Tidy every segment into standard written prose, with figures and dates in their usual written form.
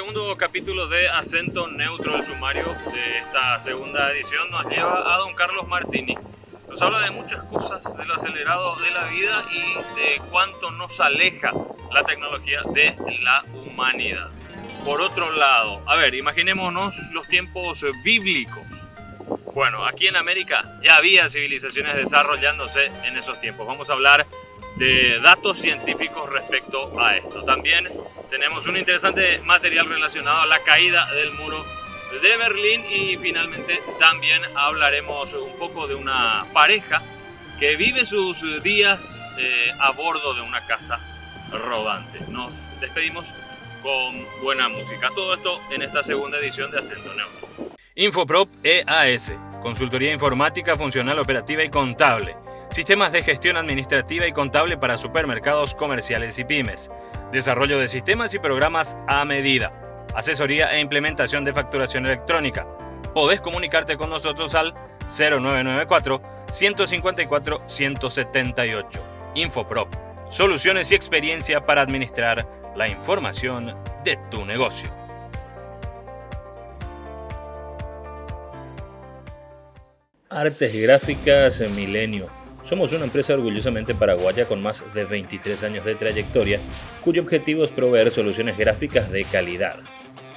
segundo capítulo de Acento Neutro, el sumario de esta segunda edición nos lleva a don Carlos Martini. Nos habla de muchas cosas, de lo acelerado de la vida y de cuánto nos aleja la tecnología de la humanidad. Por otro lado, imaginémonos los tiempos bíblicos. Bueno, aquí en América ya había civilizaciones desarrollándose en esos tiempos. Vamos a hablar de datos científicos respecto a esto. También tenemos un interesante material relacionado a la caída del muro de Berlín y finalmente también hablaremos un poco de una pareja que vive sus días a bordo de una casa rodante. Nos despedimos con buena música. Todo esto en esta segunda edición de Acento Neutro. Infoprop EAS, consultoría informática, funcional, operativa y contable. Sistemas de gestión administrativa y contable para supermercados, comerciales y pymes. Desarrollo de sistemas y programas a medida. Asesoría e implementación de facturación electrónica. Podés comunicarte con nosotros al 0994-154-178. Infoprop. Soluciones y experiencia para administrar la información de tu negocio. Artes Gráficas Milenio. Somos una empresa orgullosamente paraguaya con más de 23 años de trayectoria, cuyo objetivo es proveer soluciones gráficas de calidad.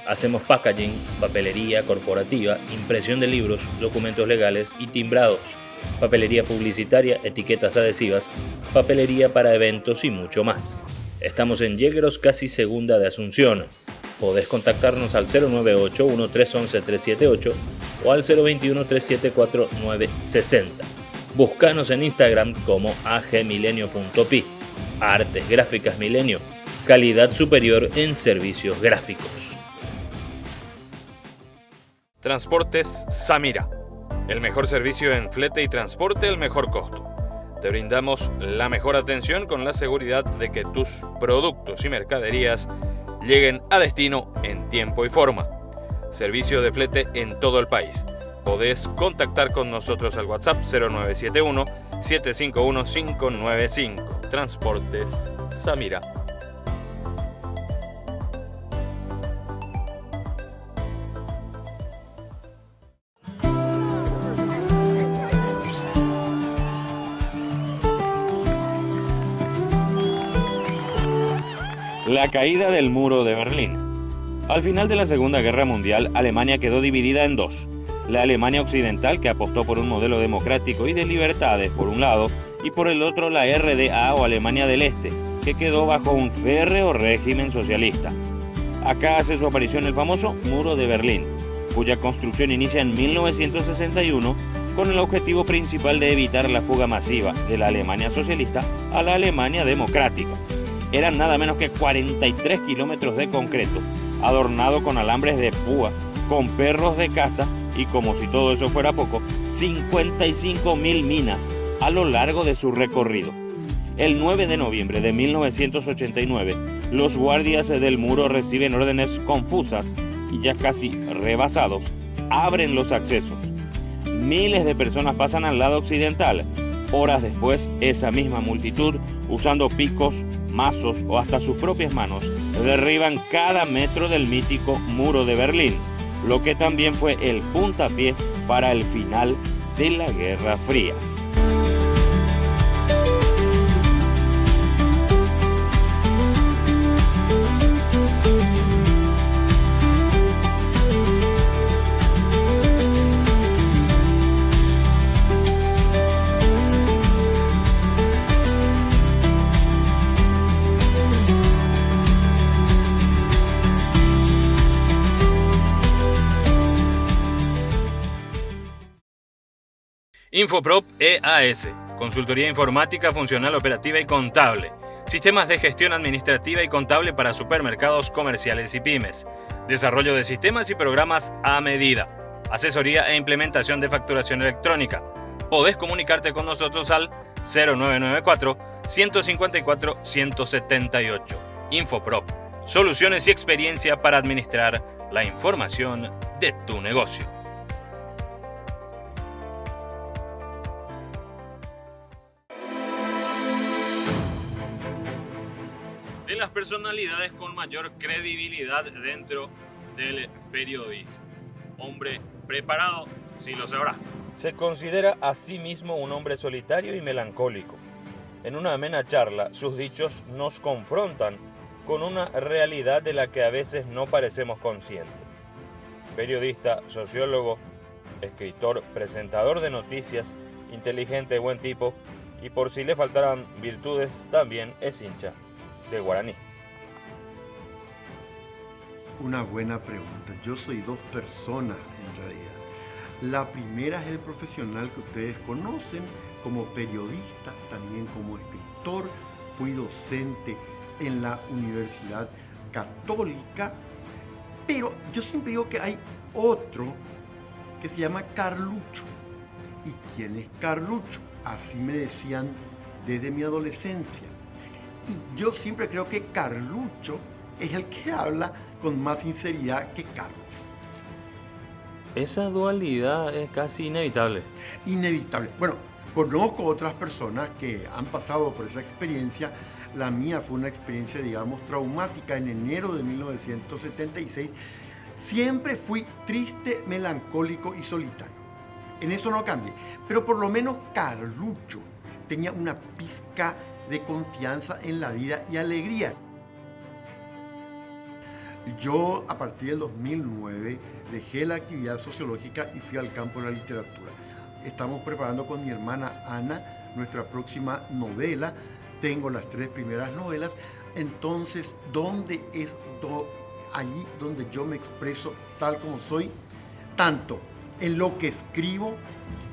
Hacemos packaging, papelería corporativa, impresión de libros, documentos legales y timbrados, papelería publicitaria, etiquetas adhesivas, papelería para eventos y mucho más. Estamos en Yégueros, casi segunda de Asunción. Podés contactarnos al 098-1311-378 o al 021-374-960. Búscanos en Instagram como agmilenio.pi. Artes Gráficas Milenio. Calidad superior en servicios gráficos. Transportes Samira. El mejor servicio en flete y transporte al mejor costo. Te brindamos la mejor atención con la seguridad de que tus productos y mercaderías lleguen a destino en tiempo y forma. Servicio de flete en todo el país. Podés contactar con nosotros al WhatsApp 0971-751-595. Transportes Samira. La caída del muro de Berlín. Al final de la Segunda Guerra Mundial, Alemania quedó dividida en dos. La Alemania occidental, que apostó por un modelo democrático y de libertades por un lado, y por el otro la RDA o Alemania del Este, que quedó bajo un férreo régimen socialista. Acá hace su aparición el famoso Muro de Berlín, cuya construcción inicia en 1961 con el objetivo principal de evitar la fuga masiva de la Alemania socialista a la Alemania democrática. Eran nada menos que 43 kilómetros de concreto, adornado con alambres de púa, con perros de caza y, como si todo eso fuera poco, 55.000 minas a lo largo de su recorrido. El 9 de noviembre de 1989, los guardias del muro reciben órdenes confusas y ya casi rebasados, abren los accesos. Miles de personas pasan al lado occidental. Horas después, esa misma multitud, usando picos, mazos o hasta sus propias manos, derriban cada metro del mítico Muro de Berlín, lo que también fue el puntapié para el final de la Guerra Fría. Infoprop EAS, consultoría informática, funcional, operativa y contable. Sistemas de gestión administrativa y contable para supermercados, comerciales y pymes. Desarrollo de sistemas y programas a medida. Asesoría e implementación de facturación electrónica. Podés comunicarte con nosotros al 0994-154-178. Infoprop. Soluciones y experiencia para administrar la información de tu negocio. personalidades con mayor credibilidad dentro del periodismo. Hombre preparado, sí lo sabrá. Se considera a sí mismo un hombre solitario y melancólico. En una amena charla, sus dichos nos confrontan con una realidad de la que a veces no parecemos conscientes. Periodista, sociólogo, escritor, presentador de noticias, inteligente, buen tipo, y por si le faltaran virtudes, también es hincha de Guaraní. Una buena pregunta. Yo soy dos personas en realidad. La primera es el profesional que ustedes conocen como periodista, también como escritor. Fui docente en la Universidad Católica, pero yo siempre digo que hay otro que se llama Carlucho. ¿Y quién es Carlucho? Así me decían desde mi adolescencia. Y yo siempre creo que Carlucho es el que habla con más sinceridad que Carlos. Esa dualidad es casi inevitable. Inevitable. Bueno, conozco otras personas que han pasado por esa experiencia. La mía fue una experiencia, digamos, traumática. En enero de 1976, siempre fui triste, melancólico y solitario. En eso no cambié. Pero por lo menos Carlucho tenía una pizca de confianza en la vida y alegría. Yo, a partir del 2009, dejé la actividad sociológica y fui al campo de la literatura. Estamos preparando con mi hermana Ana nuestra próxima novela. Tengo las 3 primeras novelas. Entonces, ¿dónde es allí donde yo me expreso tal como soy? Tanto en lo que escribo,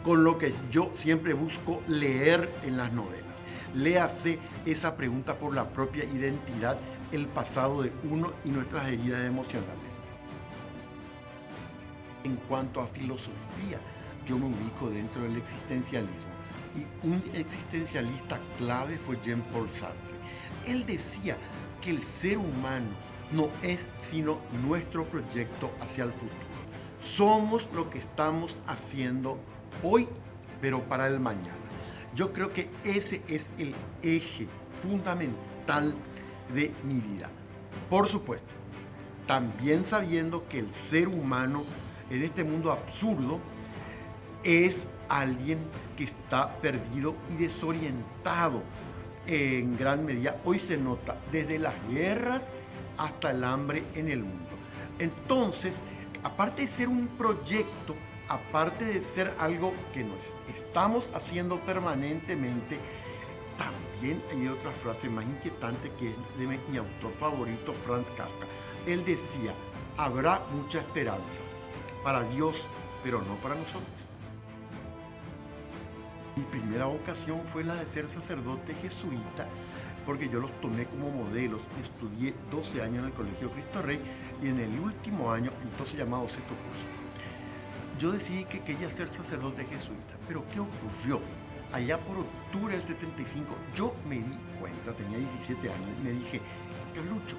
con lo que yo siempre busco leer en las novelas. Léase esa pregunta por la propia identidad, el pasado de uno y nuestras heridas emocionales. En cuanto a filosofía, yo me ubico dentro del existencialismo. Y un existencialista clave fue Jean-Paul Sartre. Él decía que el ser humano no es sino nuestro proyecto hacia el futuro. Somos lo que estamos haciendo hoy, pero para el mañana. Yo creo que ese es el eje fundamental de mi vida. Por supuesto, también sabiendo que el ser humano en este mundo absurdo es alguien que está perdido y desorientado en gran medida. Hoy se nota desde las guerras hasta el hambre en el mundo. Entonces, aparte de ser un proyecto, aparte de ser algo que nos estamos haciendo permanentemente, también hay otra frase más inquietante que es de mi autor favorito, Franz Kafka. Él decía, habrá mucha esperanza para Dios, pero no para nosotros. Mi primera vocación fue la de ser sacerdote jesuita, porque yo los tomé como modelos. Estudié 12 años en el Colegio Cristo Rey y en el último año, entonces llamado sexto curso, yo decidí que quería ser sacerdote jesuita. Pero ¿qué ocurrió? Allá por octubre del 75, yo me di cuenta, tenía 17 años, y me dije, Carlucho,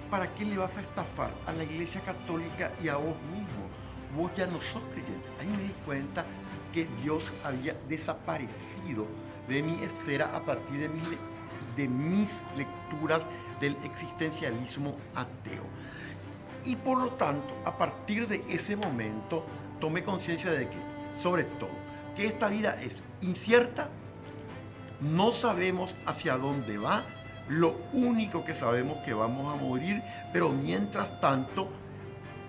¿para qué le vas a estafar a la Iglesia Católica y a vos mismo? Vos ya no sos creyente. Ahí me di cuenta que Dios había desaparecido de mi esfera a partir de mis lecturas del existencialismo ateo. Y por lo tanto, a partir de ese momento, tomé conciencia de que, sobre todo, que esta vida es incierta, no sabemos hacia dónde va, lo único que sabemos es que vamos a morir, pero mientras tanto,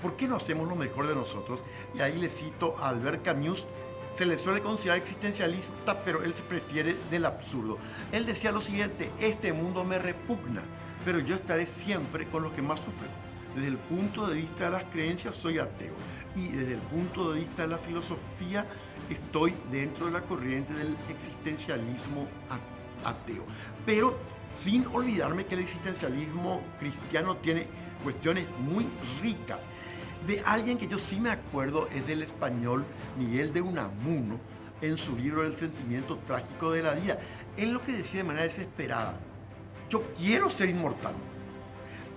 ¿por qué no hacemos lo mejor de nosotros? Y ahí le cito a Albert Camus. Se le suele considerar existencialista, pero él se prefiere del absurdo. Él decía lo siguiente, este mundo me repugna, pero yo estaré siempre con los que más sufren. Desde el punto de vista de las creencias soy ateo y desde el punto de vista de la filosofía estoy dentro de la corriente del existencialismo ateo. Pero sin olvidarme que el existencialismo cristiano tiene cuestiones muy ricas. De alguien que yo sí me acuerdo es del español Miguel de Unamuno en su libro El sentimiento trágico de la vida. Él lo que decía de manera desesperada, yo quiero ser inmortal,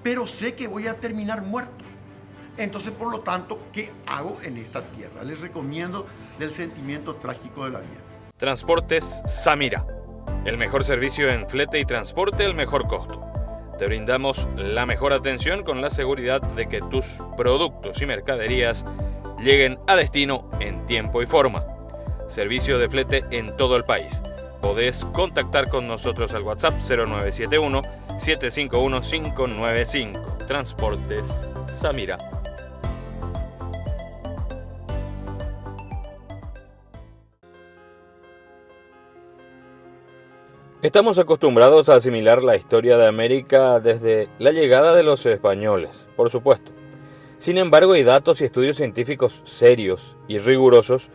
pero sé que voy a terminar muerto. Entonces, por lo tanto, ¿qué hago en esta tierra? Les recomiendo El sentimiento trágico de la vida. Transportes Samira, el mejor servicio en flete y transporte al mejor costo. Te brindamos la mejor atención con la seguridad de que tus productos y mercaderías lleguen a destino en tiempo y forma. Servicio de flete en todo el país. Podés contactar con nosotros al WhatsApp 0971-751-595. Transportes Samira. Estamos acostumbrados a asimilar la historia de América desde la llegada de los españoles, por supuesto. Sin embargo, hay datos y estudios científicos serios y rigurosos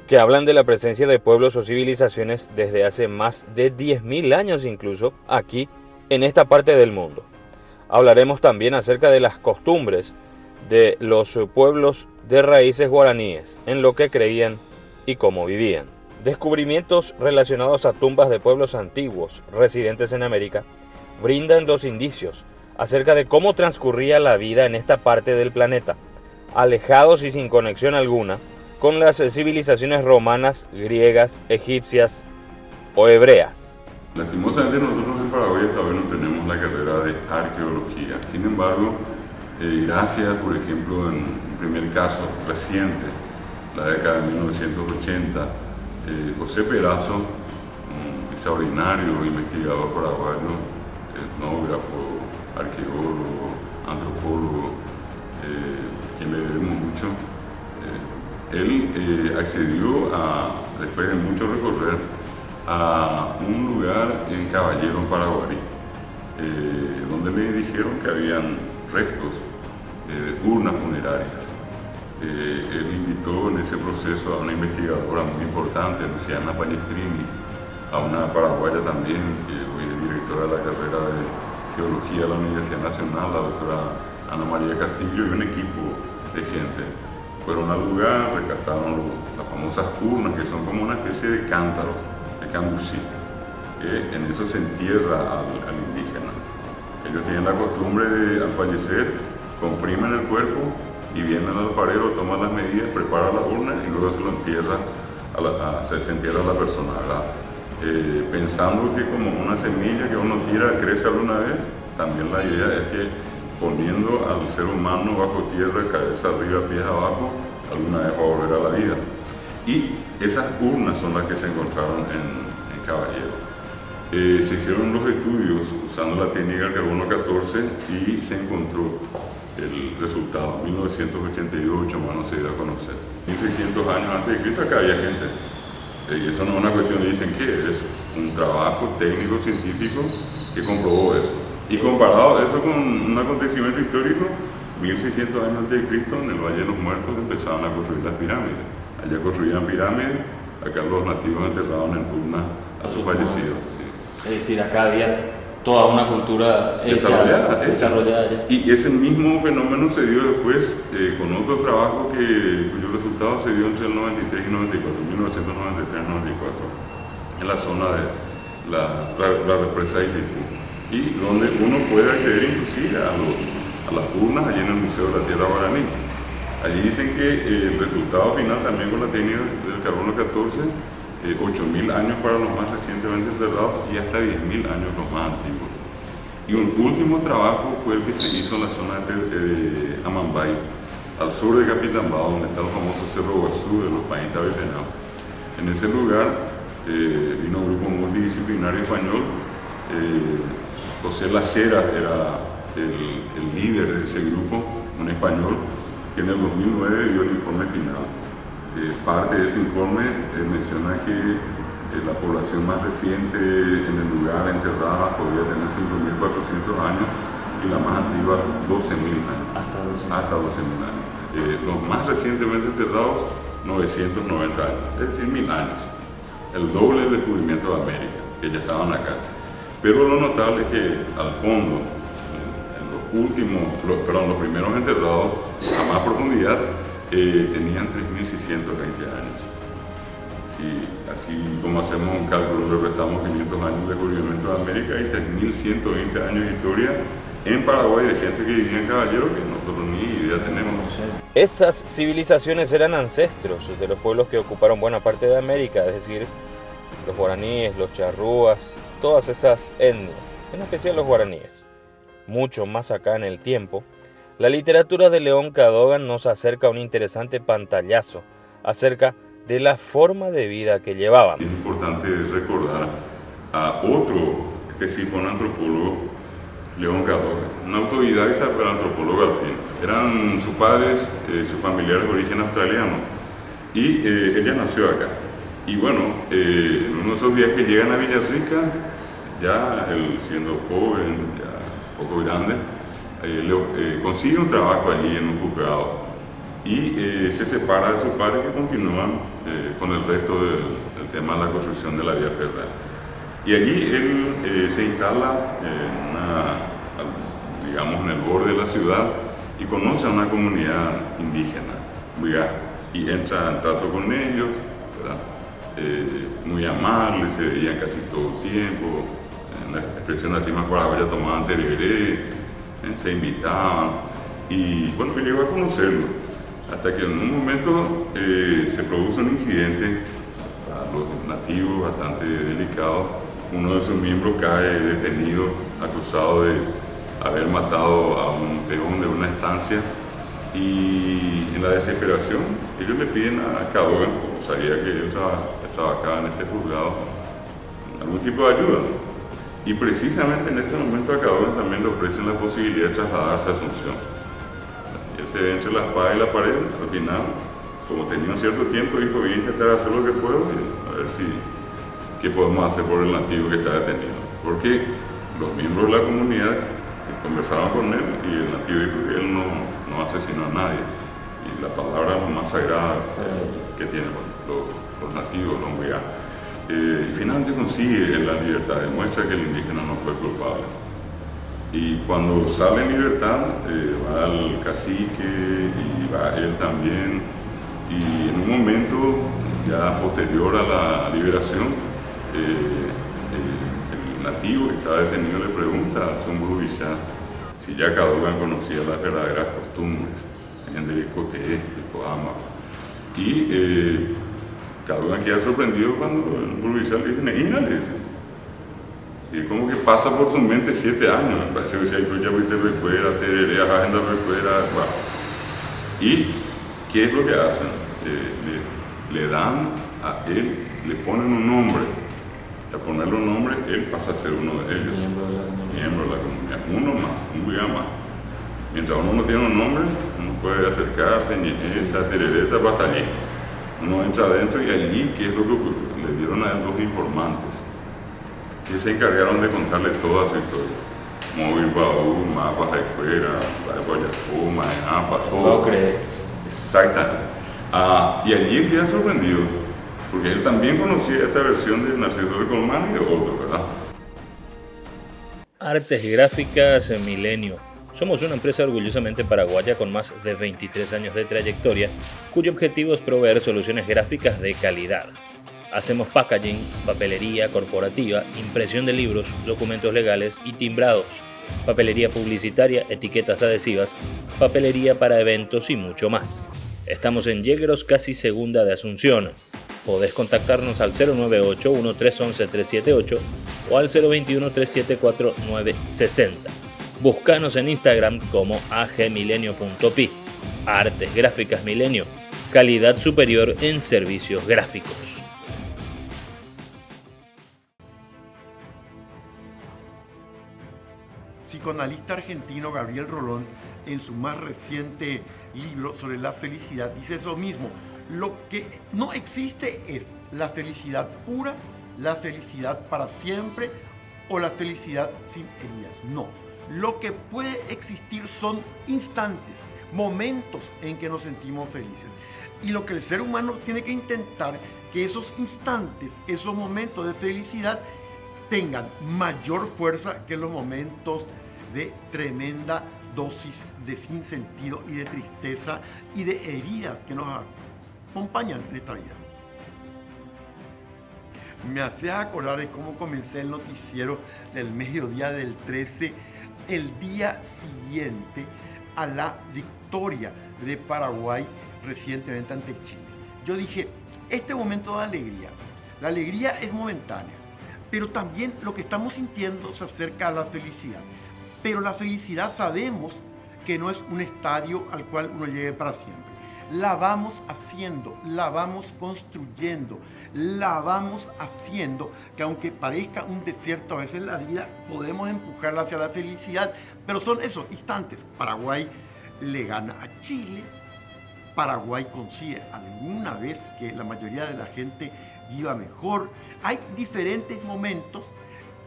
que hablan de la presencia de pueblos o civilizaciones desde hace más de 10.000 años incluso aquí en esta parte del mundo. Hablaremos también acerca de las costumbres de los pueblos de raíces guaraníes, en lo que creían y cómo vivían. Descubrimientos relacionados a tumbas de pueblos antiguos residentes en América brindan los indicios acerca de cómo transcurría la vida en esta parte del planeta, alejados y sin conexión alguna con las civilizaciones romanas, griegas, egipcias o hebreas. Lastimosamente nosotros en Paraguay todavía no tenemos la carrera de arqueología. Sin embargo, gracias, por ejemplo, en un primer caso reciente, la década de 1980, José Perazo, un extraordinario investigador paraguayo, etnógrafo, arqueólogo, antropólogo, quien le debemos mucho, él accedió, después de mucho recorrer, a un lugar en Caballero, en Paraguarí, donde le dijeron que habían restos de urnas funerarias. Él invitó en ese proceso a una investigadora muy importante, Luciana Palestrini, a una paraguaya también, que hoy es directora de la carrera de Geología de la Universidad Nacional, la doctora Ana María Castillo, y un equipo de gente. Fueron al lugar, rescataron las famosas urnas, que son como una especie de cántaros, de canducí, que en eso se entierra al indígena. Ellos tienen la costumbre de, al fallecer, comprimen el cuerpo y viene el alfarero, toma las medidas, prepara la urna y luego se lo entierra, se entierra a la persona, ¿verdad? Pensando que como una semilla que uno tira crece alguna vez, también la idea es que poniendo al ser humano bajo tierra, cabeza arriba, pies abajo, alguna vez va a volver a la vida. Y esas urnas son las que se encontraron en Caballero. Se hicieron los estudios usando la técnica del carbono 14 y se encontró el resultado. En 1988 más no se dio a conocer. 1600 años antes de Cristo acá había gente. Y eso no es una cuestión de dicen que es un trabajo técnico científico que comprobó eso. Y comparado eso con un acontecimiento histórico, 1600 años antes de Cristo, en el Valle de los Muertos empezaban a construir las pirámides. Allá construían pirámides, acá los nativos enterraban en urnas a sus fallecidos. Sí. Es decir, acá había toda una cultura desarrollada ya. Y ese mismo fenómeno se dio después con otro trabajo cuyo resultado se dio entre el 93 y 94, 1993 y 94, en la zona de la represa de Itaipú, y donde uno puede acceder inclusive a las urnas allí en el Museo de la Tierra Guaraní. Allí dicen que el resultado final también con la técnica del carbono 14, 8.000 años para los más recientemente enterrados y hasta 10.000 años los más antiguos. Y un último trabajo fue el que se hizo en la zona de Amambay, al sur de Capitambao, donde está el famoso Cerro Guazú de los Painta Vetenados. En ese lugar vino un grupo multidisciplinario español. José Lacera era el líder de ese grupo, un español, que en el 2009 dio el informe final. Parte de ese informe menciona que la población más reciente en el lugar enterrada podría tener 5.400 años y la más antigua 12.000 años. Hasta 12.000 años. Los más recientemente enterrados 990 años, es decir, 1.000 años. El doble del descubrimiento de América, que ya estaban acá. Pero lo notable es que al fondo, los primeros enterrados a más profundidad, tenían 3.620 años. Si, así como hacemos un cálculo, le restamos 500 años de descubrimiento de América y 3.120 años de historia en Paraguay de gente que vivía en Caballero que nosotros ni idea tenemos. Esas civilizaciones eran ancestros de los pueblos que ocuparon buena parte de América, es decir, los guaraníes, los charrúas, todas esas etnias, en especial los guaraníes. mucho más acá en el tiempo, la literatura de León Cadogan nos acerca a un interesante pantallazo acerca de la forma de vida que llevaban. Es importante recordar a otro, sí fue un antropólogo, León Cadogan, un autodidacta pero antropólogo al fin. Eran sus padres, sus familiares de origen australiano, y ella nació acá. Y bueno, en uno de esos días que llegan a Villarrica, ya él siendo joven, ya un poco grande, consigue un trabajo allí en un juzgado y se separa de sus padres que continúan con el resto del tema de la construcción de la vía federal. Y allí él se instala digamos, en el borde de la ciudad y conoce a una comunidad indígena, y entra en trato con ellos, ¿verdad? Muy amables, se veían casi todo el tiempo, en la expresión así más para ya tomaban tereré, se invitaban, y bueno, me llegó a conocerlo, hasta que en un momento se produce un incidente para los nativos bastante delicado. Uno de sus miembros cae detenido, acusado de haber matado a un peón de una estancia, y en la desesperación ellos le piden a Cadogan, como sabía que él estaba acá en este juzgado, algún tipo de ayuda. Y precisamente en ese momento a Cadogan también le ofrecen la posibilidad de trasladarse a Asunción. Y él se ve entre la espada y la pared. Al final, como tenía un cierto tiempo, dijo: voy a intentar hacer lo que puedo y a ver qué podemos hacer por el nativo que está detenido. Porque los miembros de la comunidad conversaban con él y el nativo dijo que él no asesinó a nadie. Y la palabra más sagrada que tienen los nativos, los Mbuya. Y finalmente consigue la libertad, demuestra que el indígena no fue culpable. Y cuando sale en libertad, va al cacique y va él también. Y en un momento ya posterior a la liberación, el nativo que estaba detenido le pregunta a Sumburubishá si ya Cadogan conocía las verdaderas costumbres en el Coté, el Coama. Y Cadogan queda sorprendido cuando el Burubishá le dice: Neina, le dice. Y como que pasa por su mente 7 años, me parece que si hay ya viste recuera, tereré, agenda recuera, wow. ¿Y qué es lo que hacen? Le dan a él, le ponen un nombre. Y al ponerle un nombre, él pasa a ser uno de ellos. Miembro de la comunidad. Uno más, un día más. Mientras uno no tiene un nombre, uno puede acercarse, nieta, terereta, batallín. Uno entra adentro y allí, ¿qué es lo que ocurrió? Le dieron a él 2 informantes que se encargaron de contarle toda su historia. Móvil, baúl, mapas de escuela, Guayacó, Maenapa, todo. No crees. Exactamente. Y allí él queda sorprendido, porque él también conocía esta versión de Narciso de Colmán y de otro, ¿verdad? Artes Gráficas Milenio. Somos una empresa orgullosamente paraguaya con más de 23 años de trayectoria, cuyo objetivo es proveer soluciones gráficas de calidad. Hacemos packaging, papelería corporativa, impresión de libros, documentos legales y timbrados, papelería publicitaria, etiquetas adhesivas, papelería para eventos y mucho más. Estamos en Yegros, casi segunda de Asunción. Podés contactarnos al 098-1311-378 o al 021-374-960. Búscanos en Instagram como agmilenio.pi. Artes Gráficas Milenio. Calidad superior en servicios gráficos. Psicoanalista argentino Gabriel Rolón, en su más reciente libro sobre la felicidad, dice eso mismo. Lo que no existe es la felicidad pura, la felicidad para siempre o la felicidad sin heridas. No. Lo que puede existir son instantes, momentos en que nos sentimos felices. Y lo que el ser humano tiene que intentar, que esos instantes, esos momentos de felicidad tengan mayor fuerza que los momentos de tremenda dosis de sinsentido y de tristeza y de heridas que nos acompañan en esta vida. Me hace acordar de cómo comencé el noticiero del mediodía del 13, el día siguiente a la victoria de Paraguay recientemente ante Chile. Yo dije, este momento de alegría, la alegría es momentánea, pero también lo que estamos sintiendo se acerca a la felicidad. Pero la felicidad sabemos que no es un estadio al cual uno llegue para siempre. La vamos haciendo, la vamos construyendo, la vamos haciendo, que aunque parezca un desierto a veces en la vida, podemos empujarla hacia la felicidad, pero son esos instantes. Paraguay le gana a Chile, Paraguay consigue alguna vez que la mayoría de la gente viva mejor. Hay diferentes momentos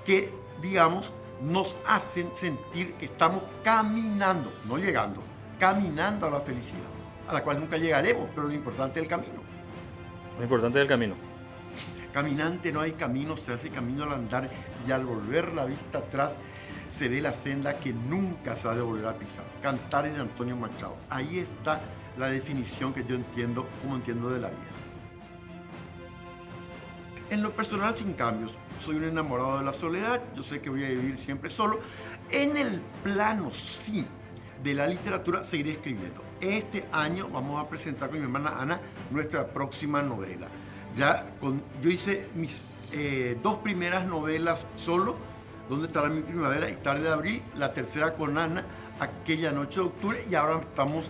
que, digamos, nos hacen sentir que estamos caminando, no llegando, caminando a la felicidad, a la cual nunca llegaremos, pero lo importante es el camino. Lo importante del camino. Caminante no hay camino, se hace camino al andar, y al volver la vista atrás se ve la senda que nunca se ha de volver a pisar. Cantares de Antonio Machado. Ahí está la definición que yo entiendo, como entiendo de la vida. En lo personal, sin cambios, soy un enamorado de la soledad, yo sé que voy a vivir siempre solo. En el plano, sí, de la literatura, seguiré escribiendo. Este año vamos a presentar con mi hermana Ana nuestra próxima novela. Yo hice mis 2 primeras novelas solo, Donde estará mi primavera y Tarde de abril, la tercera con Ana, Aquella noche de octubre, y ahora estamos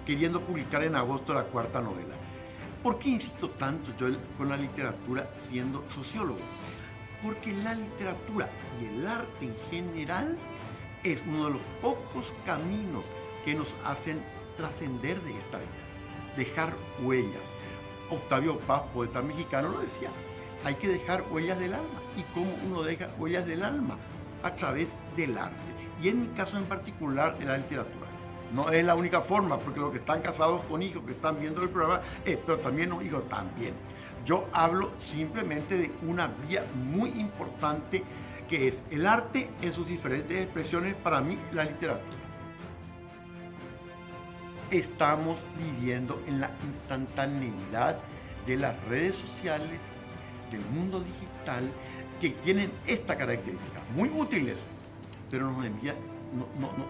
queriendo publicar en agosto la 4ª novela. ¿Por qué insisto tanto yo con la literatura siendo sociólogo? Porque la literatura y el arte en general es uno de los pocos caminos que nos hacen trascender de esta vida, dejar huellas. Octavio Paz, poeta mexicano, lo decía, hay que dejar huellas del alma. ¿Y cómo uno deja huellas del alma? A través del arte. Y en mi caso en particular, de la literatura. No es la única forma, porque los que están casados con hijos, que están viendo el programa, pero también los hijos también. Yo hablo simplemente de una vía muy importante, que es el arte en sus diferentes expresiones, para mí la literatura. Estamos viviendo en la instantaneidad de las redes sociales, del mundo digital, que tienen esta característica, muy útiles, pero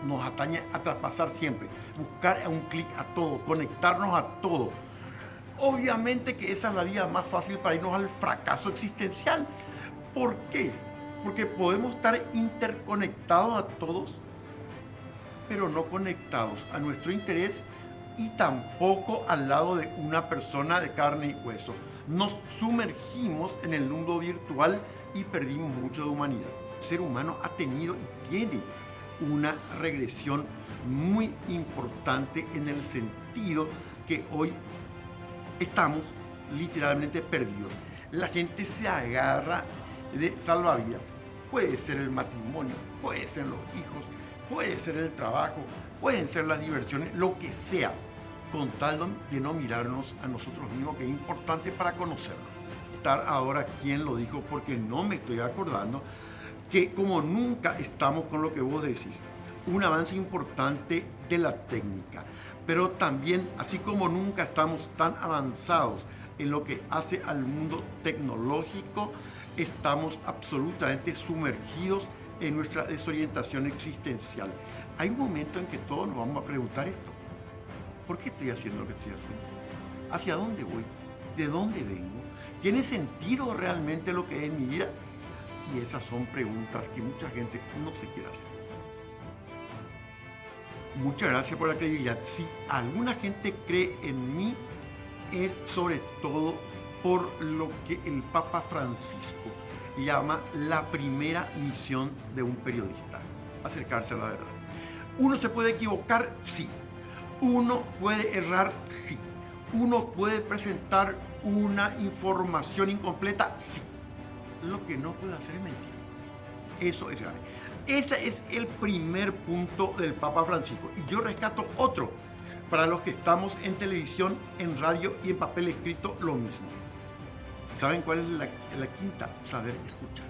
nos atañe a traspasar siempre, buscar a un clic a todo, conectarnos a todo. Obviamente que esa es la vía más fácil para irnos al fracaso existencial. ¿Por qué? Porque podemos estar interconectados a todos, pero no conectados a nuestro interés y tampoco al lado de una persona de carne y hueso. Nos sumergimos en el mundo virtual y perdimos mucho de humanidad. El ser humano ha tenido y tiene una regresión muy importante, en el sentido que hoy estamos literalmente perdidos. La gente se agarra de salvavidas. Puede ser el matrimonio, puede ser los hijos, puede ser el trabajo, pueden ser las diversiones, lo que sea, con tal de no mirarnos a nosotros mismos, que es importante para conocernos. Estar ahora, ¿quién lo dijo? Porque no me estoy acordando, que como nunca estamos con lo que vos decís, un avance importante de la técnica, pero también, así como nunca estamos tan avanzados en lo que hace al mundo tecnológico, estamos absolutamente sumergidos en nuestra desorientación existencial. Hay un momento en que todos nos vamos a preguntar esto: ¿por qué estoy haciendo lo que estoy haciendo? ¿Hacia dónde voy? ¿De dónde vengo? ¿Tiene sentido realmente lo que es mi vida? Y esas son preguntas que mucha gente no se quiere hacer. Muchas gracias por la credibilidad. Si alguna gente cree en mí, es sobre todo por lo que el Papa Francisco llama la primera misión de un periodista: acercarse a la verdad. ¿Uno se puede equivocar? Sí. ¿Uno puede errar? Sí. ¿Uno puede presentar una información incompleta? Sí. Lo que no puede hacer es mentir. Eso es grave. Ese es el primer punto del Papa Francisco. Y yo rescato otro para los que estamos en televisión, en radio y en papel escrito, lo mismo. ¿Saben cuál es la quinta? Saber escuchar.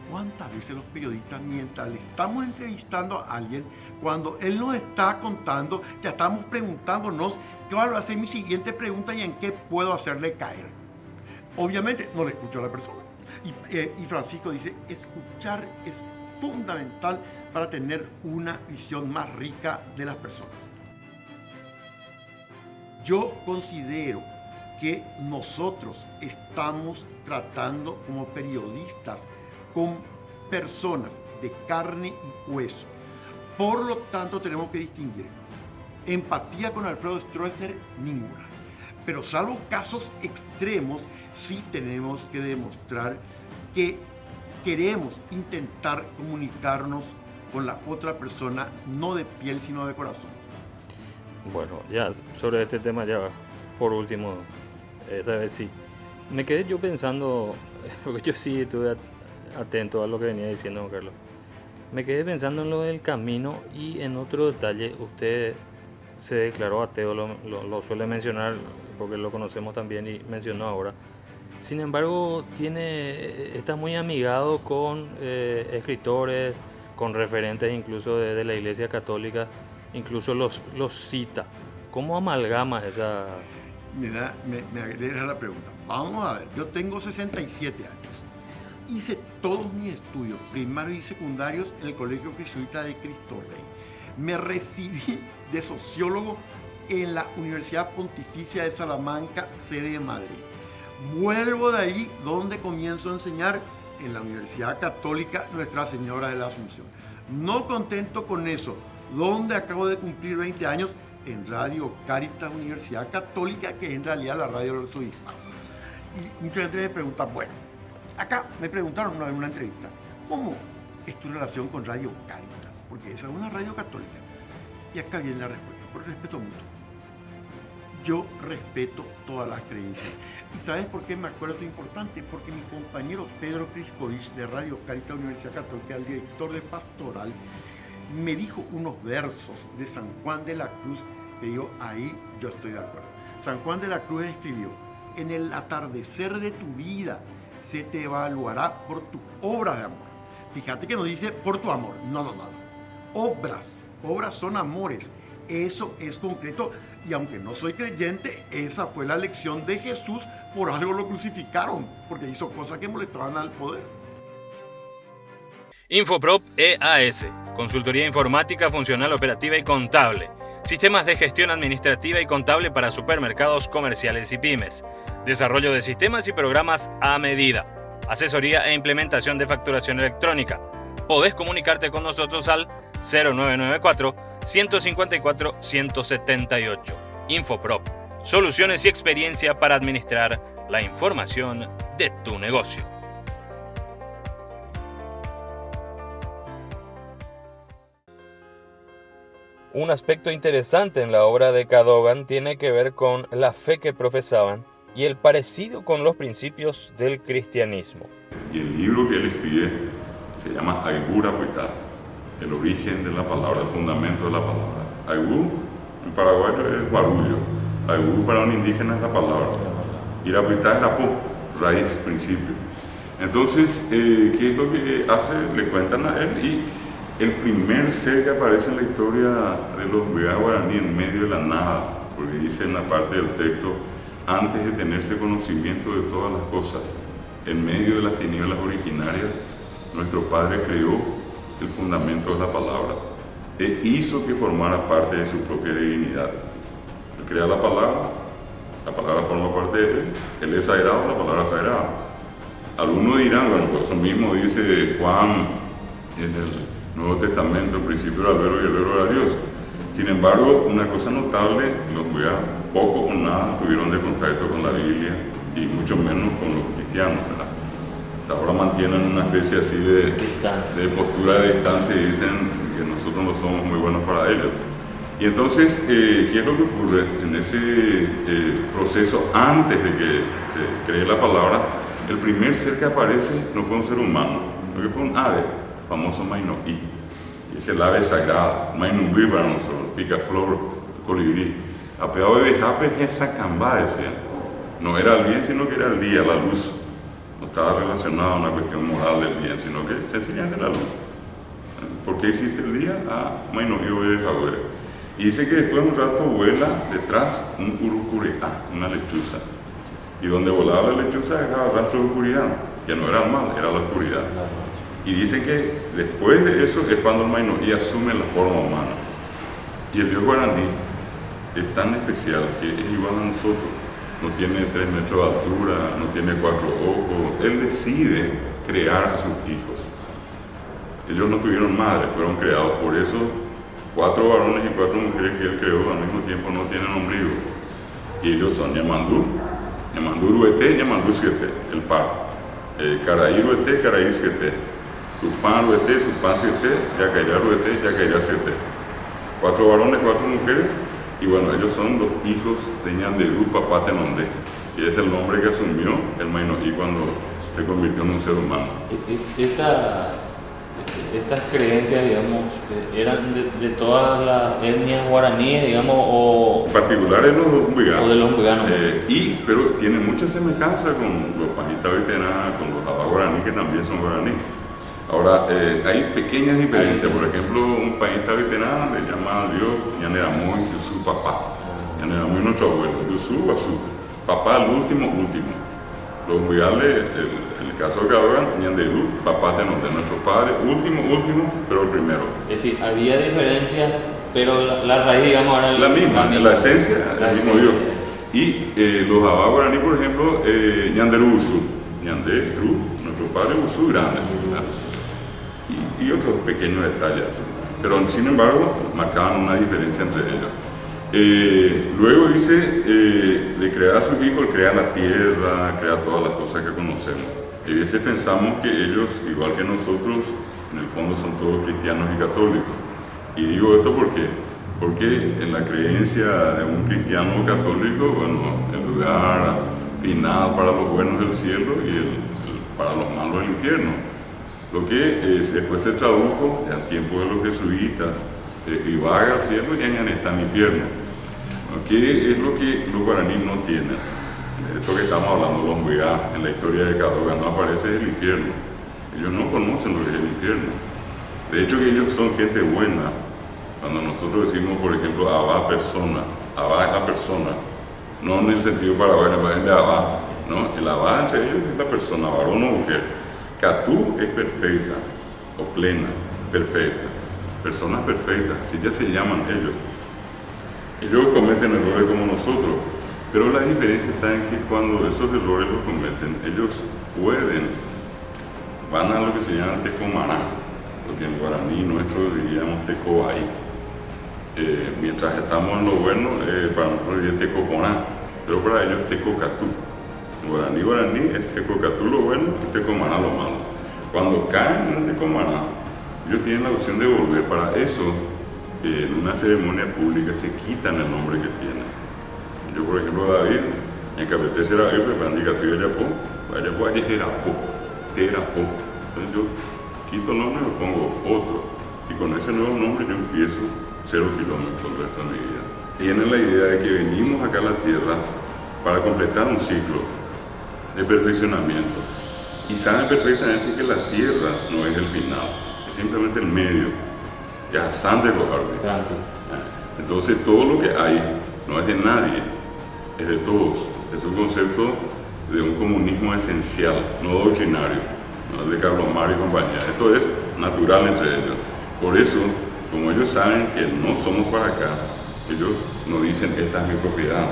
¿Cuántas veces los periodistas, mientras le estamos entrevistando a alguien, cuando él nos está contando, ya estamos preguntándonos cuál va a ser mi siguiente pregunta y en qué puedo hacerle caer? Obviamente no le escucho a la persona. Y Francisco dice, escuchar es fundamental para tener una visión más rica de las personas. Yo considero que nosotros estamos tratando como periodistas con personas de carne y hueso. Por lo tanto, tenemos que distinguir. Empatía con Alfredo Stroessner, ninguna. Pero salvo casos extremos, sí tenemos que demostrar que queremos intentar comunicarnos con la otra persona, no de piel, sino de corazón. Bueno, ya sobre este tema, ya por último, esta vez sí. Me quedé yo pensando, porque yo sí estuve atento a lo que venía diciendo don Carlos. Me quedé pensando en lo del camino y en otro detalle. Usted se declaró ateo, lo suele mencionar porque lo conocemos también y mencionó ahora. Sin embargo, está muy amigado con escritores, con referentes incluso de la Iglesia Católica, incluso los cita. ¿Cómo amalgama esa...? Me agrega la pregunta. Vamos a ver, yo tengo 67 años. Hice todos mis estudios primarios y secundarios en el Colegio Jesuita de Cristo Rey. Me recibí de sociólogo en la Universidad Pontificia de Salamanca, sede de Madrid. Vuelvo de ahí donde comienzo a enseñar en la Universidad Católica Nuestra Señora de la Asunción. No contento con eso, donde acabo de cumplir 20 años en Radio Caritas Universidad Católica, que es en realidad la radio del arzobispado. Y mucha gente me pregunta, bueno, acá me preguntaron una vez en una entrevista, ¿cómo es tu relación con Radio Caritas? Porque esa es una radio católica. Y acá viene la respuesta, por respeto mutuo. Yo respeto todas las creencias. ¿Y sabes por qué me acuerdo esto importante? Porque mi compañero Pedro Criscovich de Radio Caritas Universidad Católica, el director de Pastoral, me dijo unos versos de San Juan de la Cruz que digo, ahí yo estoy de acuerdo. San Juan de la Cruz escribió, en el atardecer de tu vida se te evaluará por tus obras de amor. Fíjate que no dice por tu amor, no. Obras son amores, eso es concreto. Y aunque no soy creyente, esa fue la lección de Jesús, por algo lo crucificaron, porque hizo cosas que molestaban al poder. Infoprop EAS, consultoría informática, funcional, operativa y contable. Sistemas de gestión administrativa y contable para supermercados, comerciales y pymes. Desarrollo de sistemas y programas a medida. Asesoría e implementación de facturación electrónica. Podés comunicarte con nosotros al 0994-154-178. Infoprop, soluciones y experiencia para administrar la información de tu negocio. Un aspecto interesante en la obra de Cadogan tiene que ver con la fe que profesaban y el parecido con los principios del cristianismo. Y el libro que él escribe se llama Aigura Huitá, el origen de la palabra, el fundamento de la palabra. Aigú, en paraguayo es barullo. Aigú para un indígena es la palabra. Irapuitá es Rapó, raíz, principio. Entonces, ¿qué es lo que hace? Le cuentan a él y el primer ser que aparece en la historia de los guaraní en medio de la nada, porque dice en la parte del texto, antes de tenerse conocimiento de todas las cosas, en medio de las tinieblas originarias, nuestro Padre creó el fundamento de la palabra e hizo que formara parte de su propia divinidad. Él crea la palabra forma parte de él es sagrado, la palabra es sagrada. Algunos dirán, bueno, pues eso mismo dice Juan en el Nuevo Testamento, el principio era el verbo y el verbo era Dios. Sin embargo, una cosa notable, los judíos poco o nada tuvieron de contacto con la Biblia y mucho menos con los cristianos, ¿verdad? Hasta ahora mantienen una especie así de postura de distancia y dicen que nosotros no somos muy buenos para ellos. Y entonces, ¿qué es lo que ocurre en ese proceso antes de que se cree la palabra? El primer ser que aparece no fue un ser humano, sino que fue un ave, famoso Mainoí. Es el ave sagrada, Mainumbí para nosotros, picaflor, colibrí. Apeado de Jape es Sacambá, decían. No era el bien, sino que era el día, la luz. No estaba relacionado a una cuestión moral del bien, sino que sencillamente la luz. ¿Por qué existe el día? Mainoí de Jabe. Y dice que después de un rato vuela detrás un urucuretá, una lechuza. Y donde volaba la lechuza dejaba rastro de oscuridad, que no era el mal, era la oscuridad. Y dice que después de eso es cuando el Mainoí asume la forma humana. Y el dios guaraní es tan especial que es igual a nosotros. No tiene 3 metros de altura, no tiene 4 ojos. Él decide crear a sus hijos. Ellos no tuvieron madre, fueron creados. Por eso 4 varones y 4 mujeres que él creó al mismo tiempo no tienen ombligo. Y ellos son Ñemandú, Ñemandú Ruete, Ñemandú Siete, el par. Caraí Ruete, Caraí Siete. Tupán Ruete, Tupán Siete, Yacayá Ruete, Yacayá Siete. 4 varones, 4 mujeres. Y bueno, ellos son los hijos de Ñanderú Papá Tenondé. Y es el nombre que asumió el Mainoí cuando se convirtió en un ser humano. Estas creencias, digamos, eran de todas las etnias guaraníes, digamos, o Particulares los umbiganos. O de los umbiganos. Pero tiene mucha semejanza con los pajitas veteranas, con los abá guaraní, que también son guaraní. Ahora, hay pequeñas diferencias. Por ejemplo, un pajita veterano le llama a Dios Ñaneramoy, Yusú, papá. Ñaneramoy, nuestro abuelo, Yusú, Basú. Papá, el último. Los umbiganes, el caso de Cadogan, Ñanderú, papá Tenondé, nuestro padre, último, pero el primero. Es decir, había diferencias, pero la raíz, digamos, era la misma, la esencia, el mismo Dios. Y los abá guaraní, por ejemplo, Ñanderú Usú, Ñanderú, nuestro padre Usú grande, y otros pequeños detalles. Pero sin embargo, marcaban una diferencia entre ellos. Luego dice, de crear a sus hijos, crea la tierra, crea todas las cosas que conocemos. Y a veces pensamos que ellos, igual que nosotros, en el fondo son todos cristianos y católicos. Y digo esto porque en la creencia de un cristiano católico, bueno, el lugar final para los buenos del cielo y para los malos del infierno. Lo que después se tradujo en tiempo de los jesuitas, y vaga al cielo y añade está en el infierno. ¿Qué es lo que los guaraníes no tienen? Esto que estamos hablando, los Mbuyá, en la historia de Cadogan, no aparece el infierno. Ellos no conocen lo que es el infierno. De hecho, que ellos son gente buena. Cuando nosotros decimos, por ejemplo, Abá persona, Abá es la persona, no en el sentido paraguayo, el de Abá, ¿no? El Abá entre ellos es la persona, varón o mujer. Catú es perfecta, o plena, perfecta. Personas perfectas, así ya se llaman ellos. Ellos cometen errores como nosotros, pero la diferencia está en que cuando esos errores los cometen, ellos van a lo que se llama tecomará, lo que en guaraní nuestro diríamos tecoaí. Mientras estamos en lo bueno, para nosotros es tecoporá, pero para ellos tecocatú. En guaraní es tecocatú lo bueno y tecomará lo malo. Cuando caen en el tecomará, ellos tienen la opción de volver. Para eso, en una ceremonia pública se quitan el nombre que tienen. Yo, por ejemplo, David, en Capete será él, pero en Dicatú Ayapo, Terapo. Entonces yo quito el nombre y me pongo otro. Y con ese nuevo nombre yo empiezo 0 kilómetros el resto de mi vida. Tienen la idea de que venimos acá a la tierra para completar un ciclo de perfeccionamiento. Y saben perfectamente que la tierra no es el final, es simplemente el medio. Ya san de los árboles. Entonces todo lo que hay no es de nadie, es de todos. Es un concepto de un comunismo esencial, no doctrinario, no es de Carlos Mar y compañía. Esto es natural entre ellos. Por eso, como ellos saben que no somos para acá, ellos nos dicen, esta es mi propiedad,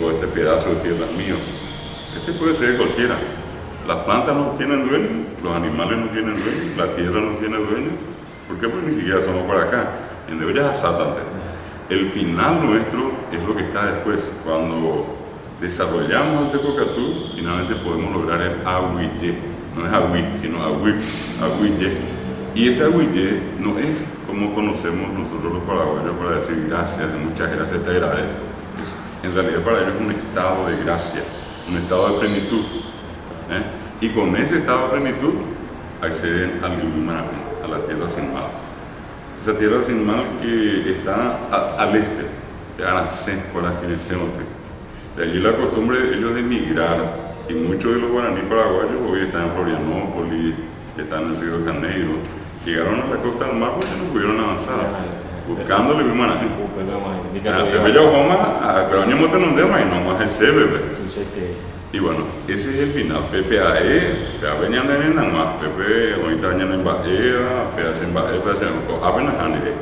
o este pedazo de tierra es mío. Este puede ser cualquiera. Las plantas no tienen dueño, los animales no tienen dueño, la tierra no tiene dueño. ¿Por qué? Porque ni siquiera somos para acá. En debería satante. El final nuestro es lo que está después. Cuando desarrollamos el Tecocatú, finalmente podemos lograr el Ahuille. No es Ahui, sino Ahuille. Y ese Ahuille no es como conocemos nosotros los paraguayos para decir gracias, muchas gracias, te agradezco. En realidad para ellos es un estado de gracia, un estado de plenitud. Y con ese estado de plenitud acceden al Illuminati, a la tierra sin mal. Esa tierra sin mal que está al este, de Aracén, por aquí en el Cenote. De allí la costumbre de ellos de emigrar, y muchos de los guaraní paraguayos hoy están en Florianópolis, están en el Río de Janeiro, llegaron a la costa del mar porque no pudieron avanzar, buscando el Illuminati. Pepe ya vamos a, pero año moto no demos y no vamos a hacer, bebé. Y bueno, ese es el final. Pepe AE, Pepe Añana en Namá, Pepe ahorita Añana en Baera, Pepe hacen Baera, Pepe hacen apenas Hanire.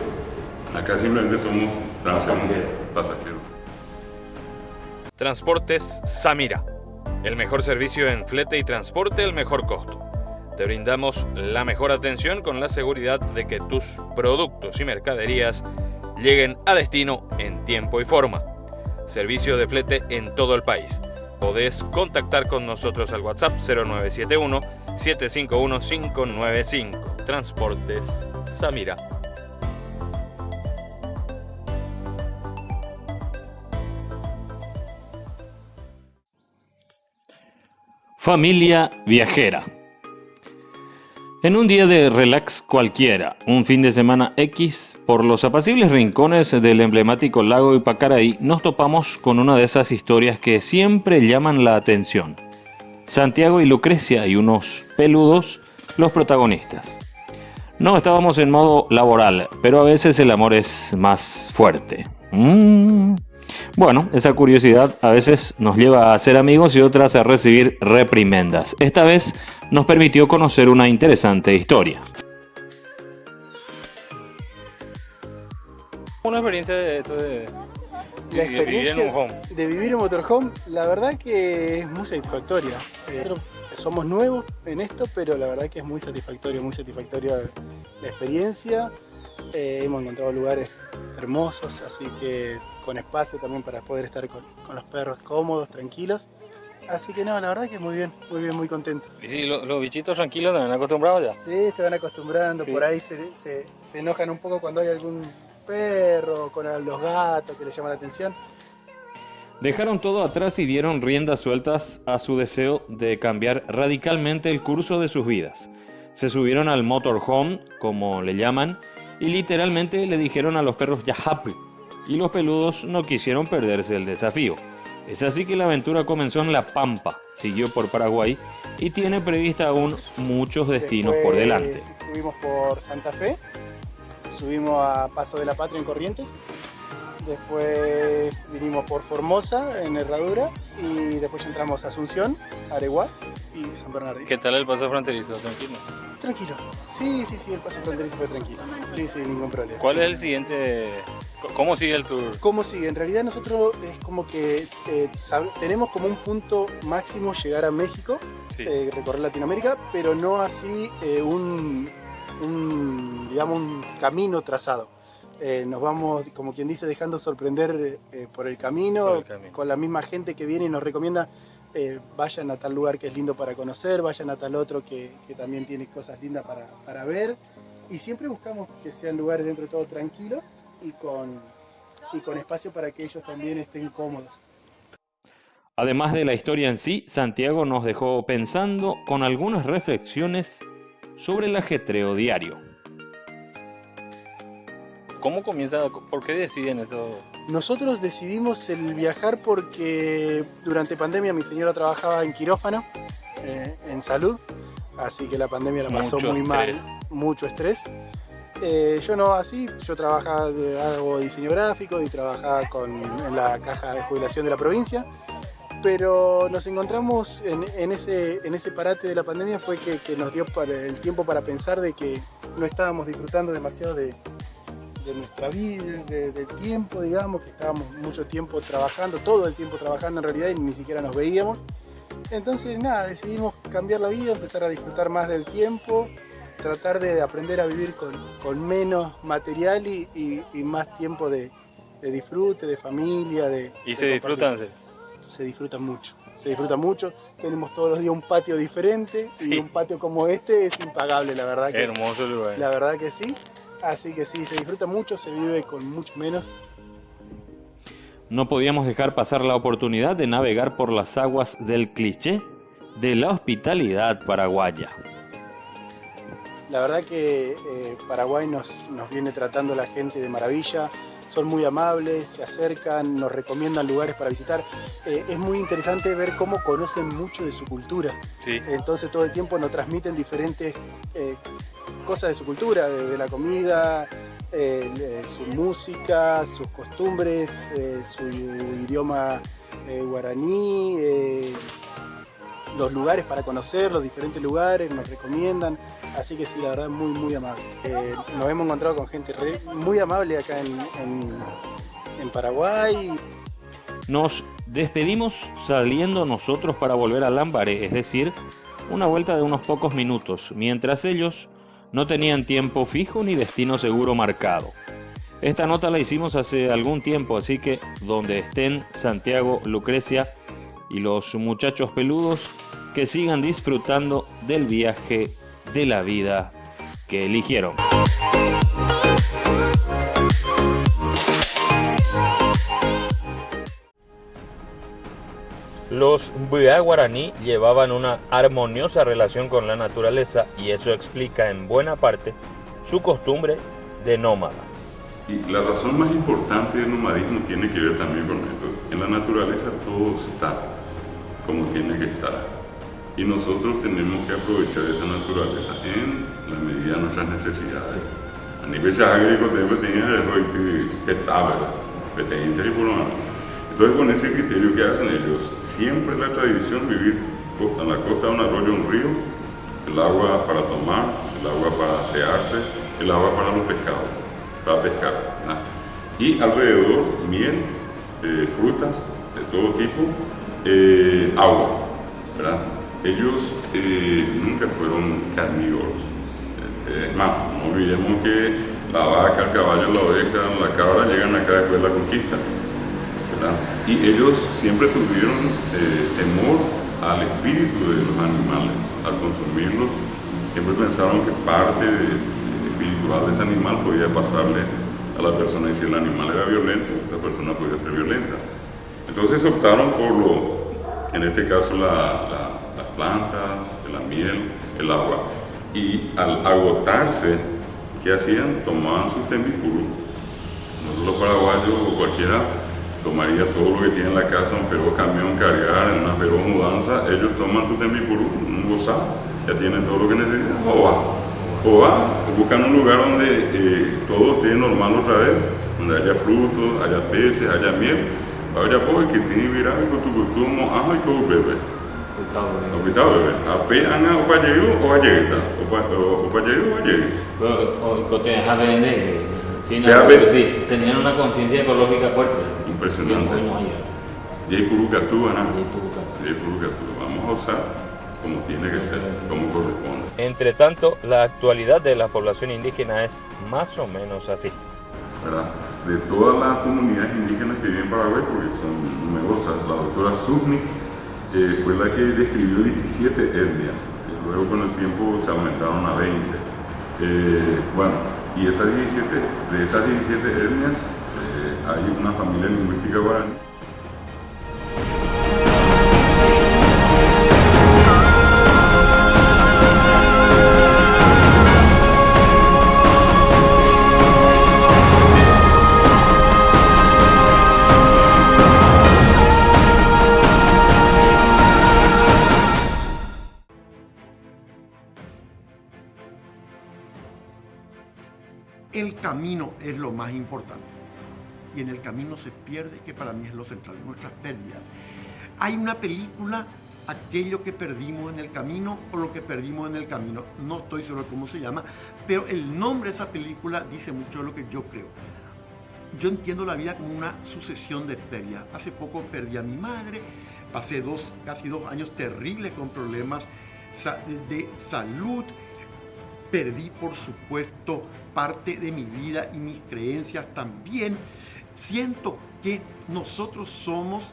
Acá simplemente somos pasajeros. Transportes Samira. El mejor servicio en flete y transporte al mejor costo. Te brindamos la mejor atención con la seguridad de que tus productos y mercaderías lleguen a destino en tiempo y forma. Servicio de flete en todo el país. Podés contactar con nosotros al WhatsApp 0971-751-595. Transportes Samira. Familia viajera. En un día de relax cualquiera, un fin de semana X, por los apacibles rincones del emblemático lago Ipacaraí, nos topamos con una de esas historias que siempre llaman la atención. Santiago y Lucrecia y unos peludos, los protagonistas. No estábamos en modo laboral, pero a veces el amor es más fuerte. Bueno, esa curiosidad a veces nos lleva a ser amigos y otras a recibir reprimendas. Esta vez nos permitió conocer una interesante historia. Una experiencia La experiencia de vivir en un motorhome, la verdad que es muy satisfactoria. Somos nuevos en esto, pero la verdad que es muy satisfactoria la experiencia. Hemos encontrado lugares hermosos, así que con espacio también para poder estar con los perros cómodos, tranquilos. Así que no, la verdad que muy contentos. ¿Y si los bichitos tranquilos se han acostumbrado ya? Sí, se van acostumbrando, sí. Por ahí se enojan un poco cuando hay algún perro, con los gatos que les llama la atención. Dejaron todo atrás y dieron riendas sueltas a su deseo de cambiar radicalmente el curso de sus vidas. Se subieron al motorhome, como le llaman, y literalmente le dijeron a los perros "Yahapi", y los peludos no quisieron perderse el desafío. Es así que la aventura comenzó en La Pampa, siguió por Paraguay y tiene prevista aún muchos destinos por delante. Subimos por Santa Fe, subimos a Paso de la Patria en Corrientes, después vinimos por Formosa en Herradura y después entramos a Asunción, Areguá y San Bernardino. ¿Qué tal el paso fronterizo? ¿Tranquilo? Tranquilo. Sí, el paso fronterizo fue tranquilo. Sí, ningún problema. ¿Cuál es el siguiente? ¿Cómo sigue el tour? ¿Cómo sigue? En realidad nosotros es como que tenemos como un punto máximo llegar a México, sí. Recorrer Latinoamérica, pero no así un camino trazado. Nos vamos, como quien dice, dejando sorprender por el camino, con la misma gente que viene y nos recomienda vayan a tal lugar que es lindo para conocer, vayan a tal otro que también tiene cosas lindas para ver. Y siempre buscamos que sean lugares dentro de todo tranquilos y con espacio para que ellos también estén cómodos. Además de la historia en sí, Santiago nos dejó pensando con algunas reflexiones sobre el ajetreo diario. ¿Cómo comienza? ¿Por qué deciden esto? Nosotros decidimos el viajar porque durante pandemia mi señora trabajaba en quirófano, en salud, así que la pandemia la pasó muy mal, mucho estrés. Yo no así, yo hago diseño gráfico y trabajaba en la caja de jubilación de la provincia, pero nos encontramos en ese parate de la pandemia fue que nos dio el tiempo para pensar de que no estábamos disfrutando demasiado de nuestra vida, del tiempo, digamos, que estábamos mucho tiempo trabajando, todo el tiempo trabajando en realidad y ni siquiera nos veíamos. Entonces nada, decidimos cambiar la vida, empezar a disfrutar más del tiempo, tratar de aprender a vivir con menos material y más tiempo de disfrute, de familia, ¿Y se disfrutan? Se disfruta mucho, tenemos todos los días un patio diferente, sí. Y un patio como este es impagable, la verdad. Hermoso lugar. La verdad que sí. Así que sí, se disfruta mucho, se vive con mucho menos. No podíamos dejar pasar la oportunidad de navegar por las aguas del cliché de la hospitalidad paraguaya. La verdad que Paraguay nos viene tratando la gente de maravilla, son muy amables, se acercan, nos recomiendan lugares para visitar. Es muy interesante ver cómo conocen mucho de su cultura. Sí. Entonces todo el tiempo nos transmiten diferentes cosas de su cultura, de la comida, su música, sus costumbres, su idioma guaraní, los lugares para conocer, los diferentes lugares, nos recomiendan. Así que sí, la verdad, muy amable. Nos hemos encontrado con gente muy amable acá en Paraguay. Nos despedimos saliendo nosotros para volver a Lambaré, es decir, una vuelta de unos pocos minutos, mientras ellos no tenían tiempo fijo ni destino seguro marcado. Esta nota la hicimos hace algún tiempo, así que donde estén Santiago, Lucrecia y los muchachos peludos, que sigan disfrutando del viaje de la vida que eligieron. Los Mbya guaraní llevaban una armoniosa relación con la naturaleza y eso explica en buena parte su costumbre de nómadas. Y la razón más importante del nomadismo tiene que ver también con esto. En la naturaleza todo está como tiene que estar. Y nosotros tenemos que aprovechar esa naturaleza en la medida de nuestras necesidades. A nivel agrícola tenemos que tener que estar, entonces con ese criterio que hacen ellos, siempre la tradición vivir a la costa de un arroyo, un río, el agua para tomar, el agua para asearse, el agua para los pescados, para pescar. ¿Verdad? Y alrededor miel, frutas de todo tipo, agua. ¿Verdad? Ellos nunca fueron carnívoros. Es más, no olvidemos que la vaca, el caballo, la oveja, la cabra llegan acá después de la conquista. ¿Verdad? Y ellos siempre tuvieron temor al espíritu de los animales. Al consumirlos, siempre pensaron que parte espiritual de ese animal podía pasarle a la persona, y si el animal era violento, esa persona podía ser violenta. Entonces optaron por en este caso, las plantas, la miel, el agua. Y al agotarse, ¿qué hacían? Tomaban sus tembipurú. Nosotros los paraguayos o cualquiera tomaría todo lo que tiene en la casa, un feroz camión, cargar, en una feroz mudanza, ellos toman su tembipurú, un gozado, ya tienen todo lo que necesitan, o buscan un lugar donde todo esté normal otra vez, donde haya frutos, haya peces, haya miel, haya pollo, que tiene virar, con tu cultura, ajo y todo bebé. Hospital bebé. Ape ana o payeyo o ayeta, o payeyo o ayeta. Sí, tenían una conciencia ecológica fuerte. Impresionante. Vamos a usar como tiene que ser, como corresponde. Entre tanto, la actualidad de la población indígena es más o menos así. ¿Verdad? De todas las comunidades indígenas que viven en Paraguay, porque son numerosas, la doctora Zubnik fue la que describió 17 etnias, que luego con el tiempo se aumentaron a 20. Y de esas 17 etnias hay una familia lingüística guaraní. El camino es lo más importante y en el camino se pierde, que para mí es lo central, nuestras pérdidas. Hay una película, Aquello que perdimos en el camino o Lo que perdimos en el camino, no estoy seguro cómo se llama, pero el nombre de esa película dice mucho de lo que yo creo. Yo entiendo la vida como una sucesión de pérdidas. Hace poco perdí a mi madre, pasé casi 2 años terribles con problemas de salud. Perdí, por supuesto, parte de mi vida y mis creencias también. Siento que nosotros somos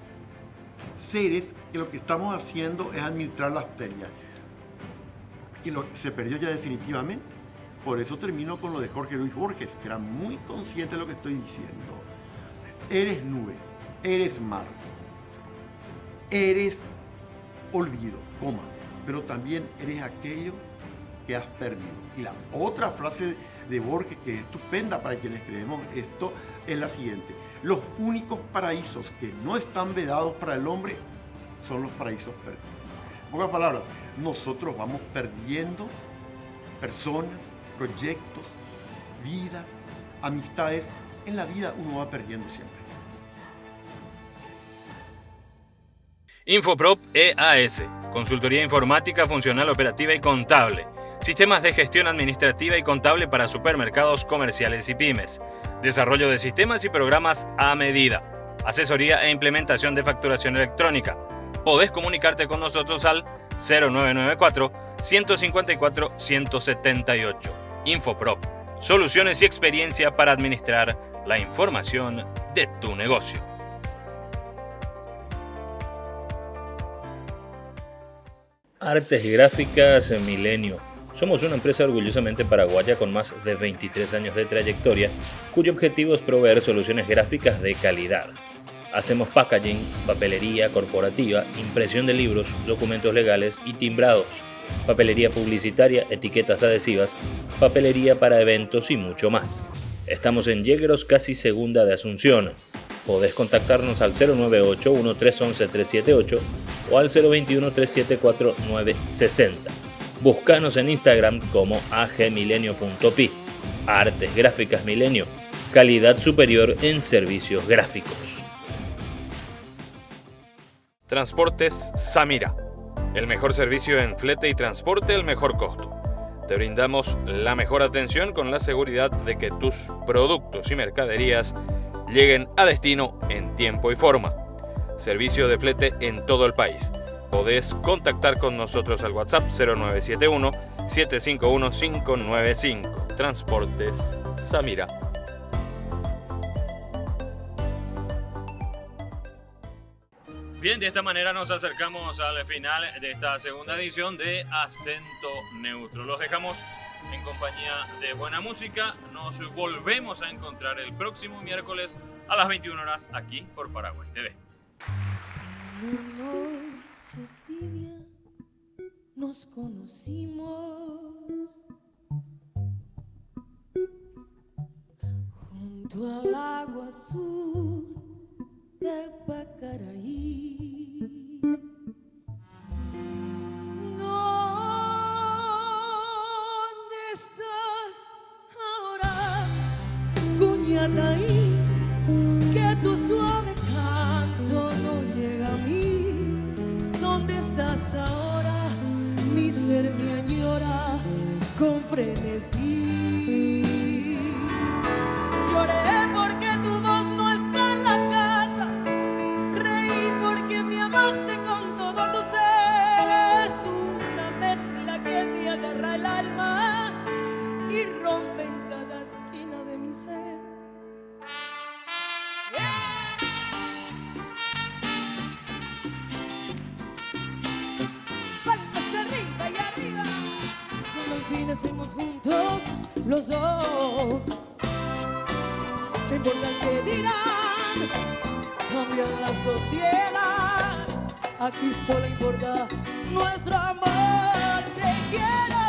seres que lo que estamos haciendo es administrar las pérdidas. Y lo que se perdió ya definitivamente. Por eso termino con lo de Jorge Luis Borges, que era muy consciente de lo que estoy diciendo. Eres nube, eres mar, eres olvido, pero también eres aquello que has perdido. Y la otra frase de Borges, que es estupenda para quienes creemos esto, es la siguiente: los únicos paraísos que no están vedados para el hombre son los paraísos perdidos. En pocas palabras, nosotros vamos perdiendo personas, proyectos, vidas, amistades. En la vida uno va perdiendo siempre. Infoprop EAS, consultoría informática, funcional, operativa y contable. Sistemas de gestión administrativa y contable para supermercados, comerciales y pymes. Desarrollo de sistemas y programas a medida. Asesoría e implementación de facturación electrónica. Podés comunicarte con nosotros al 0994-154-178. Infoprop, soluciones y experiencia para administrar la información de tu negocio. Artes Gráficas Milenio. Somos una empresa orgullosamente paraguaya con más de 23 años de trayectoria, cuyo objetivo es proveer soluciones gráficas de calidad. Hacemos packaging, papelería corporativa, impresión de libros, documentos legales y timbrados, papelería publicitaria, etiquetas adhesivas, papelería para eventos y mucho más. Estamos en Yegros, casi segunda de Asunción. Podés contactarnos al 098-1311-378 o al 021-374-960. Búscanos en Instagram como agmilenio.pi. Artes Gráficas Milenio. Calidad superior en servicios gráficos. Transportes Samira. El mejor servicio en flete y transporte al mejor costo. Te brindamos la mejor atención con la seguridad de que tus productos y mercaderías lleguen a destino en tiempo y forma. Servicio de flete en todo el país. Podés contactar con nosotros al WhatsApp 0971-751-595. Transportes Samira. Bien, de esta manera nos acercamos al final de esta segunda edición de Acento Neutro. Los dejamos en compañía de buena música. Nos volvemos a encontrar el próximo miércoles a las 21 horas aquí por Paraguay TV. Una noche tibia nos conocimos junto al agua azul de Pacaraí. ¿Dónde estás ahora, Cuñataí? Que tu suave canto no llega a mí. ¿Dónde estás ahora? Mi ser te añora con frenesí. Lloré porque tu voz no está en la casa. Reí porque me amaste con todo tu ser. Es una mezcla que me agarra el alma y rompe en cada esquina de mi ser. Palmas arriba y arriba. Solo al fin estemos juntos los dos. No importa el que dirán, cambia la sociedad. Aquí solo importa nuestro amor. Te quiero.